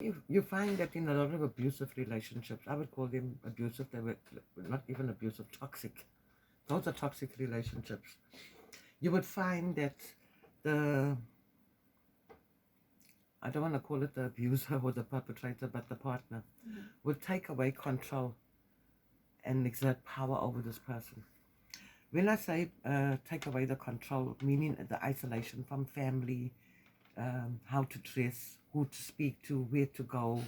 You find that in a lot of abusive relationships, I would call them abusive, they were not even abusive, toxic. Those are toxic relationships. You would find that the, I don't want to call it the abuser or the perpetrator, but the partner would take away control and exert power over this person. When I say take away the control, meaning the isolation from family, how to dress, who to speak to, where to go.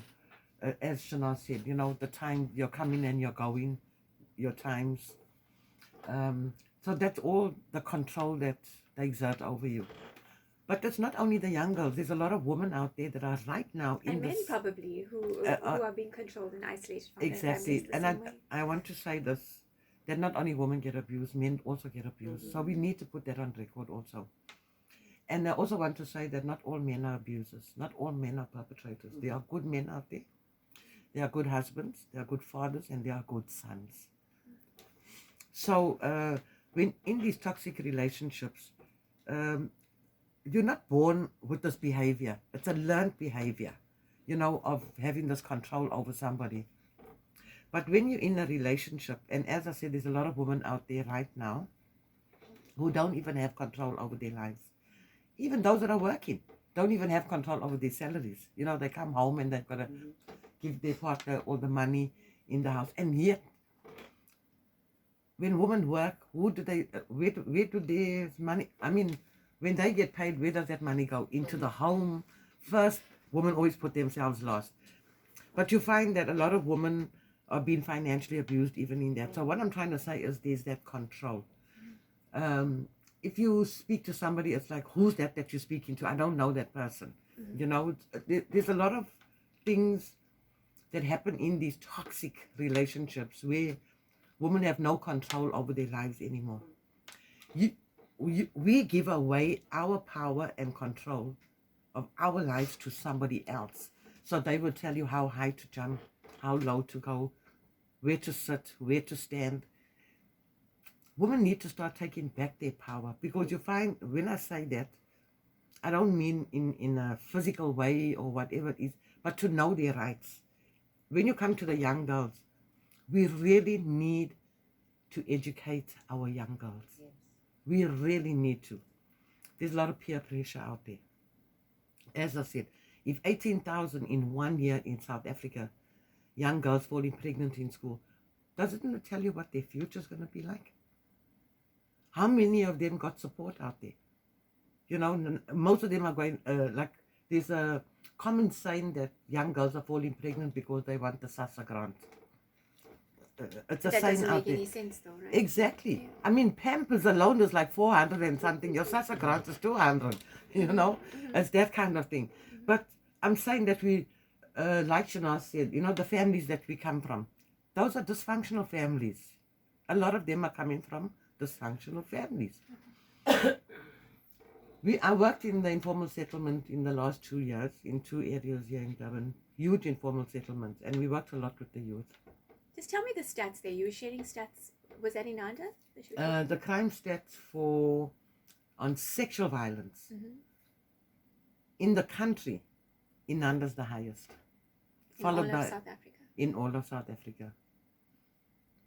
As Shana said, the time you're coming and you're going, your times. So that's all the control that they exert over you. But it's not only the young girls. There's a lot of women out there that are right now in and men this. probably who are being controlled and isolated from Exactly. their families the same way. I want to say this, that not only women get abused, men also get abused. So we need to put that on record also. And I also want to say that not all men are abusers. Not all men are perpetrators. There are good men out there. There are good husbands. There are good fathers. And there are good sons. So when in these toxic relationships, you're not born with this behavior. It's a learned behavior, of having this control over somebody. But when you're in a relationship, and as I said, there's a lot of women out there right now who don't even have control over their lives. Even those that are working don't even have control over their salaries. They come home and they've got to give their partner all the money in the house. And yet, when women work, where do their money, when they get paid, where does that money go? Into the home. First, women always put themselves last. But you find that a lot of women are being financially abused even in that. So what I'm trying to say is there's that control. If you speak to somebody, it's like, who's that you're speaking to? I don't know that person. There's a lot of things that happen in these toxic relationships where women have no control over their lives anymore. We give away our power and control of our lives to somebody else. So they will tell you how high to jump, how low to go, where to sit, where to stand. Women need to start taking back their power, because you find, when I say that, I don't mean in a physical way or whatever it is, but to know their rights. When you come to the young girls, we really need to educate our young girls. Yes. We really need to. There's a lot of peer pressure out there. As I said, if 18,000 in 1 year in South Africa, young girls falling pregnant in school, doesn't it tell you what their future's going to be like? How many of them got support out there? Most of them are going, there's a common saying that young girls are falling pregnant because they want the SASSA grant. It's a saying out there. That doesn't make any sense though, right? Exactly. Yeah. Pampers alone is like 400 and something. Your SASSA grant is 200, It's that kind of thing. But I'm saying that we, like Shana said, the families that we come from, those are dysfunctional families. A lot of them are coming from dysfunctional families. I worked in the informal settlement in the last 2 years in 2 areas here in Durban, huge informal settlements, and we worked a lot with the youth. Just tell me the stats there. You were sharing stats. Was that in Nanda? The crime stats on sexual violence in the country, Inanda's the highest. In all of South Africa? In all of South Africa.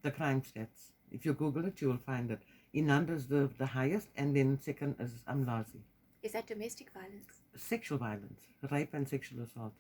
The crime stats. If you Google it, you will find it. Inanda's the highest, and then second is Umlazi. Is that domestic violence? Sexual violence, rape and sexual assault.